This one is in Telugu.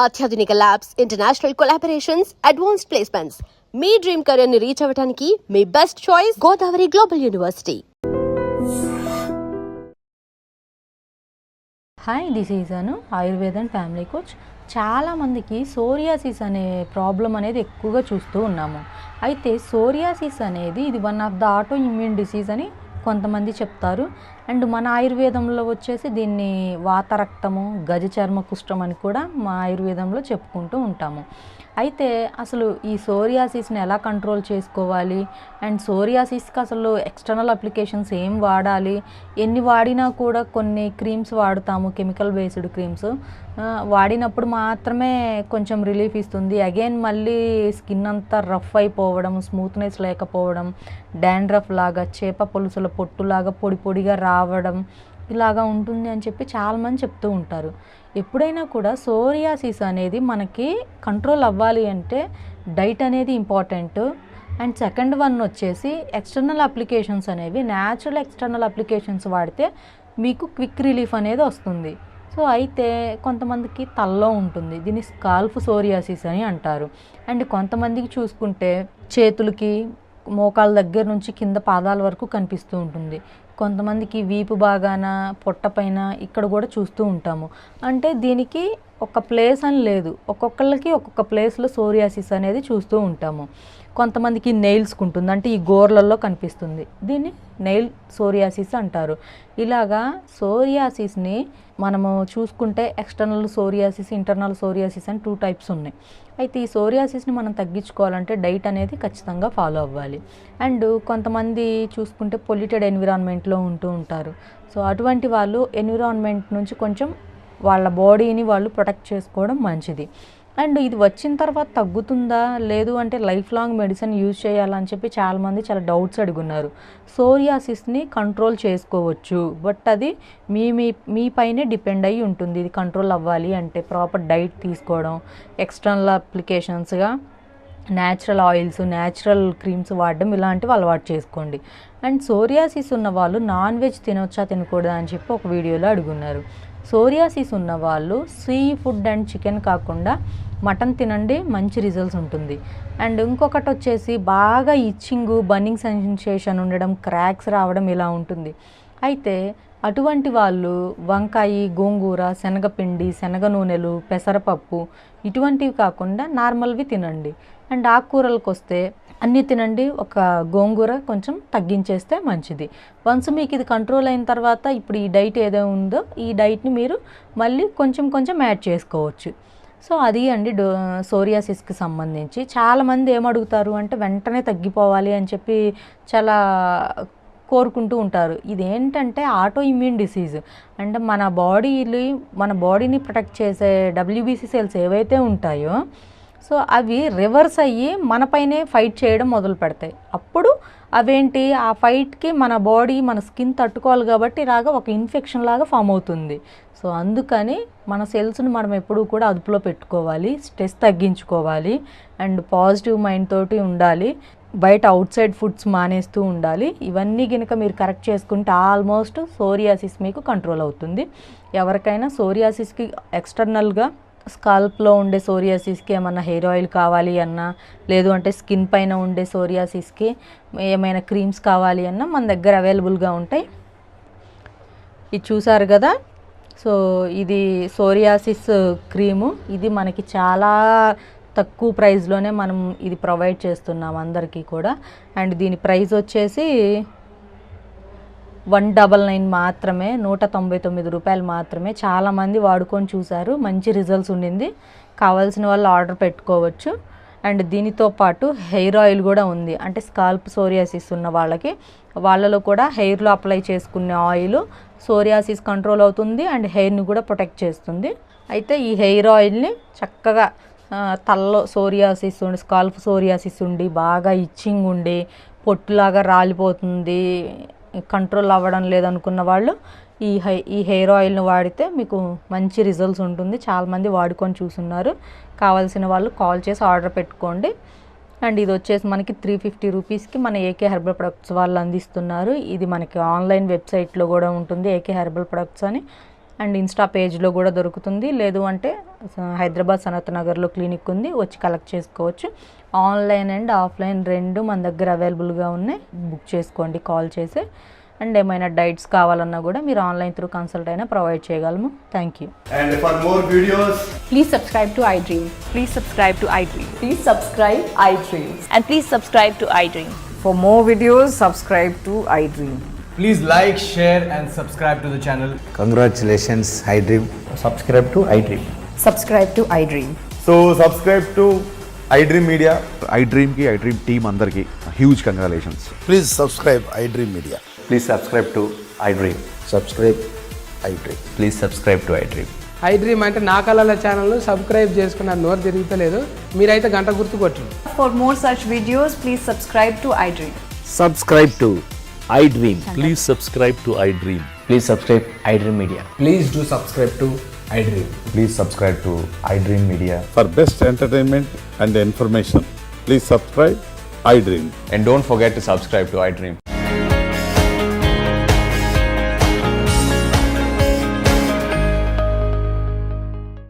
అత్యాధునిక labs, international collaborations, advanced placements. మీ డ్రీమ్ కెరీర్ ని రీచ్ అవ్వడానికి మీ best choice Godavari global university. Hi, this is Anu, Ayurveda and family coach. చాలామందికి సోరియాసిస్ అనే ప్రాబ్లం అనేది ఎక్కువగా చూస్తూ ఉన్నాము. అయితే సోరియాసిస్ అనేది ఇది one of the auto immune disease అని కొంతమంది చెప్తారు. అండ్ మన ఆయుర్వేదంలో వచ్చేసి దీన్ని వాతరక్తము, గజ చర్మ కుష్ఠం అని కూడా మా ఆయుర్వేదంలో చెప్పుకుంటూ ఉంటాము. అయితే అసలు ఈ సోరియాసిస్ని ఎలా కంట్రోల్ చేసుకోవాలి, అండ్ సోరియాసిస్కి అసలు ఎక్స్టర్నల్ అప్లికేషన్స్ ఏం వాడాలి, ఎన్ని వాడినా కూడా కొన్ని క్రీమ్స్ వాడుతాము, కెమికల్ బేస్డ్ క్రీమ్స్ వాడినప్పుడు మాత్రమే కొంచెం రిలీఫ్ ఇస్తుంది. అగైన్ మళ్ళీ స్కిన్ అంతా రఫ్ అయిపోవడం, స్మూత్నెస్ లేకపోవడం, డాండ్రఫ్ లాగా, చేప పులుసుల పొట్టులాగా పొడి పొడిగా రావడం ఇలాగా ఉంటుంది అని చెప్పి చాలామంది చెప్తూ ఉంటారు. ఎప్పుడైనా కూడా సోరియాసిస్ అనేది మనకి కంట్రోల్ అవ్వాలి అంటే డైట్ అనేది ఇంపార్టెంట్. అండ్ సెకండ్ వన్ వచ్చేసి ఎక్స్టర్నల్ అప్లికేషన్స్ అనేవి, న్యాచురల్ ఎక్స్టర్నల్ అప్లికేషన్స్ వాడితే మీకు క్విక్ రిలీఫ్ అనేది వస్తుంది. సో అయితే కొంతమందికి తలలో ఉంటుంది, దీన్ని స్కాల్ప్ సోరియాసిస్ అని అంటారు. అండ్ కొంతమందికి చూసుకుంటే చేతులకి, మోకాళ్ళ దగ్గర నుంచి కింద పాదాల వరకు కనిపిస్తూ ఉంటుంది. కొంతమందికి వీపు బాగాన, పొట్ట పైన ఇక్కడ కూడా చూస్తూ ఉంటాము. అంటే దీనికి ఒక ప్లేస్ అని లేదు, ఒక్కొక్కళ్ళకి ఒక్కొక్క ప్లేస్లో సోరియాసిస్ అనేది చూస్తూ ఉంటాము. కొంతమందికి నెయిల్స్కి ఉంటుంది, అంటే ఈ గోర్లలో కనిపిస్తుంది, దీన్ని నెయిల్ సోరియాసిస్ అంటారు. ఇలాగా సోరియాసిస్ని మనము చూసుకుంటే ఎక్స్టర్నల్ సోరియాసిస్, ఇంటర్నల్ సోరియాసిస్ అని 2 టైప్స్ ఉన్నాయి. అయితే ఈ సోరియాసిస్ని మనం తగ్గించుకోవాలంటే డైట్ అనేది ఖచ్చితంగా ఫాలో అవ్వాలి. అండ్ కొంతమంది చూసుకుంటే పొల్యూటెడ్ ఎన్విరాన్మెంట్లో ఉంటూ ఉంటారు. సో అటువంటి వాళ్ళు ఎన్విరాన్మెంట్ నుంచి కొంచెం వాళ్ళ బాడీని వాళ్ళు ప్రొటెక్ట్ చేసుకోవడం మంచిది. అండ్ ఇది వచ్చిన తర్వాత తగ్గుతుందా, లేదు అంటే లైఫ్ లాంగ్ మెడిసిన్ యూజ్ చేయాలని చెప్పి చాలామంది చాలా డౌట్స్ అడుగున్నారు. సోరియాసిస్ని కంట్రోల్ చేసుకోవచ్చు, బట్ అది మీ పైనే డిపెండ్ అయ్యి ఉంటుంది. ఇది కంట్రోల్ అవ్వాలి అంటే ప్రాపర్ డైట్ తీసుకోవడం, ఎక్స్టర్నల్ అప్లికేషన్స్గా న్యాచురల్ ఆయిల్స్, న్యాచురల్ క్రీమ్స్ వాడడం ఇలాంటివి అలవాటు చేసుకోండి. అండ్ సోరియాసిస్ ఉన్న వాళ్ళు నాన్ వెజ్ తినవచ్చా తినకూడదా అని చెప్పి ఒక వీడియోలో అడుగున్నారు. సోరియాసిస్ ఉన్న వాళ్ళు సీ ఫుడ్ అండ్ చికెన్ కాకుండా మటన్ తినండి, మంచి రిజల్ట్స్ ఉంటుంది. అండ్ ఇంకొకటి వచ్చేసి బాగా ఇచ్చింగ్, బర్నింగ్ సెన్సేషన్ ఉండడం, క్రాక్స్ రావడం ఇలా ఉంటుంది. అయితే అటువంటి వాళ్ళు వంకాయ, గోంగూర, శనగపిండి, శనగ నూనెలు, పెసరపప్పు ఇటువంటివి కాకుండా నార్మల్వి తినండి. అండ్ ఆకుకూరలకు వస్తే అన్నీ తినండి, ఒక గోంగూర కొంచెం తగ్గించేస్తే మంచిది. వన్స్ మీకు ఇది కంట్రోల్ అయిన తర్వాత ఇప్పుడు ఈ డైట్ ఏదో ఉందో ఈ డైట్ని మీరు మళ్ళీ కొంచెం కొంచెం యాడ్ చేసుకోవచ్చు. సో అది అండి సోరియాసిస్కి సంబంధించి. చాలామంది ఏమడుగుతారు అంటే వెంటనే తగ్గిపోవాలి అని చెప్పి చాలా కోరుకుంటూ ఉంటారు. ఇదేంటంటే ఆటో ఇమ్యూన్ డిసీజ్, అంటే మన బాడీని ప్రొటెక్ట్ చేసే WBC సెల్స్ ఏవైతే ఉంటాయో సో అవి రివర్స్ అయ్యి మనపైనే ఫైట్ చేయడం మొదలు పెడతాయి. అప్పుడు అవేంటి, ఆ ఫైట్కి మన బాడీ, మన స్కిన్ తట్టుకోవాలి కాబట్టి ఇలాగా ఒక ఇన్ఫెక్షన్ లాగా ఫామ్ అవుతుంది. సో అందుకని మన సెల్స్ని మనం ఎప్పుడూ కూడా అదుపులో పెట్టుకోవాలి, స్ట్రెస్ తగ్గించుకోవాలి, అండ్ పాజిటివ్ మైండ్ తోటి ఉండాలి, బయట అవుట్ సైడ్ ఫుడ్స్ మానేస్తూ ఉండాలి. ఇవన్నీ కనుక మీరు కరెక్ట్ చేసుకుంటే ఆల్మోస్ట్ సోరియాసిస్ మీకు కంట్రోల్ అవుతుంది. ఎవరికైనా సోరియాసిస్కి ఎక్స్టర్నల్గా స్కాల్ప్లో ఉండే సోరియాసిస్కి ఏమన్నా హెయిర్ ఆయిల్ కావాలి అన్నా, లేదు అంటే స్కిన్ పైన ఉండే సోరియాసిస్కి ఏమైనా క్రీమ్స్ కావాలి అన్నా మన దగ్గర అవైలబుల్గా ఉంటాయి. ఇది చూసారు కదా, సో ఇది సోరియాసిస్ క్రీము. ఇది మనకి చాలా తక్కువ ప్రైస్లోనే మనం ఇది ప్రొవైడ్ చేస్తున్నాం అందరికీ కూడా. అండ్ దీని ప్రైస్ వచ్చేసి 199 మాత్రమే, 199 రూపాయలు మాత్రమే. చాలామంది వాడుకొని చూశారు, మంచి రిజల్ట్స్ ఉండింది. కావాల్సిన వాళ్ళు ఆర్డర్ పెట్టుకోవచ్చు. అండ్ దీనితో పాటు హెయిర్ ఆయిల్ కూడా ఉంది, అంటే స్కాల్ప్ సోరియాసిస్ ఉన్న వాళ్ళలో కూడా హెయిర్లో అప్లై చేసుకునే ఆయిల్ సోరియాసిస్ కంట్రోల్ అవుతుంది అండ్ హెయిర్ని కూడా ప్రొటెక్ట్ చేస్తుంది. అయితే ఈ హెయిర్ ఆయిల్ని చక్కగా తలలో సోరియాసిస్ ఉండి, స్కాల్ప్ సోరియాసిస్ ఉండి, బాగా ఇచ్చింగ్ ఉండి, పొట్టులాగా రాలిపోతుంది, కంట్రోల్ అవ్వడం లేదనుకున్న వాళ్ళు ఈ హెయిర్ ఆయిల్ని వాడితే మీకు మంచి రిజల్ట్స్ ఉంటుంది. చాలామంది వాడుకొని చూస్తున్నారు. కావాల్సిన వాళ్ళు కాల్ చేసి ఆర్డర్ పెట్టుకోండి. అండ్ ఇది వచ్చేసి మనకి 350 రూపీస్కి మన ఏకే హెర్బల్ ప్రొడక్ట్స్ వాళ్ళు అందిస్తున్నారు. ఇది మనకి ఆన్లైన్ వెబ్సైట్లో కూడా ఉంటుంది, ఏకే హెర్బల్ ప్రొడక్ట్స్ అని. అండ్ ఇన్స్టా పేజ్లో కూడా దొరుకుతుంది. లేదు అంటే హైదరాబాద్ సనత్ నగర్లో క్లినిక్ ఉంది, వచ్చి కలెక్ట్ చేసుకోవచ్చు. ఆన్లైన్ అండ్ ఆఫ్లైన్ రెండు మన దగ్గర అవైలబుల్గా ఉన్నాయి. బుక్ చేసుకోండి కాల్ చేసి. అండ్ ఏమైనా డైట్స్ కావాలన్నా కూడా మీరు ఆన్లైన్ త్రూ కన్సల్ట్ అయినా ప్రొవైడ్ చేయగలము. Thank you. And for more videos, Please subscribe to iDream. Please subscribe to iDream. Please subscribe iDream. And please subscribe to iDream. For more videos, subscribe to iDream. please like, share and subscribe to the channel. Congratulations, iDream. Subscribe to iDream. Subscribe to iDream. So subscribe to iDream Media. iDream की iDream team अंदर की huge congratulations. Please subscribe iDream Media. Please subscribe to iDream. Subscribe iDream. Please subscribe to iDream. iDream అంటే నా కళల ఛానల్ను సబ్స్క్రైబ్ చేసుకున్న నోరు తిరుగుతలేదు. మీరైతే గంట గుర్తు కొట్టండి. For more such videos, please subscribe to iDream. Subscribe to iDream. Please subscribe to iDream. Please subscribe iDream Media. Please do subscribe to iDream. Please subscribe to iDream Media. For best entertainment and information, please subscribe iDream. And don't forget to subscribe to iDream.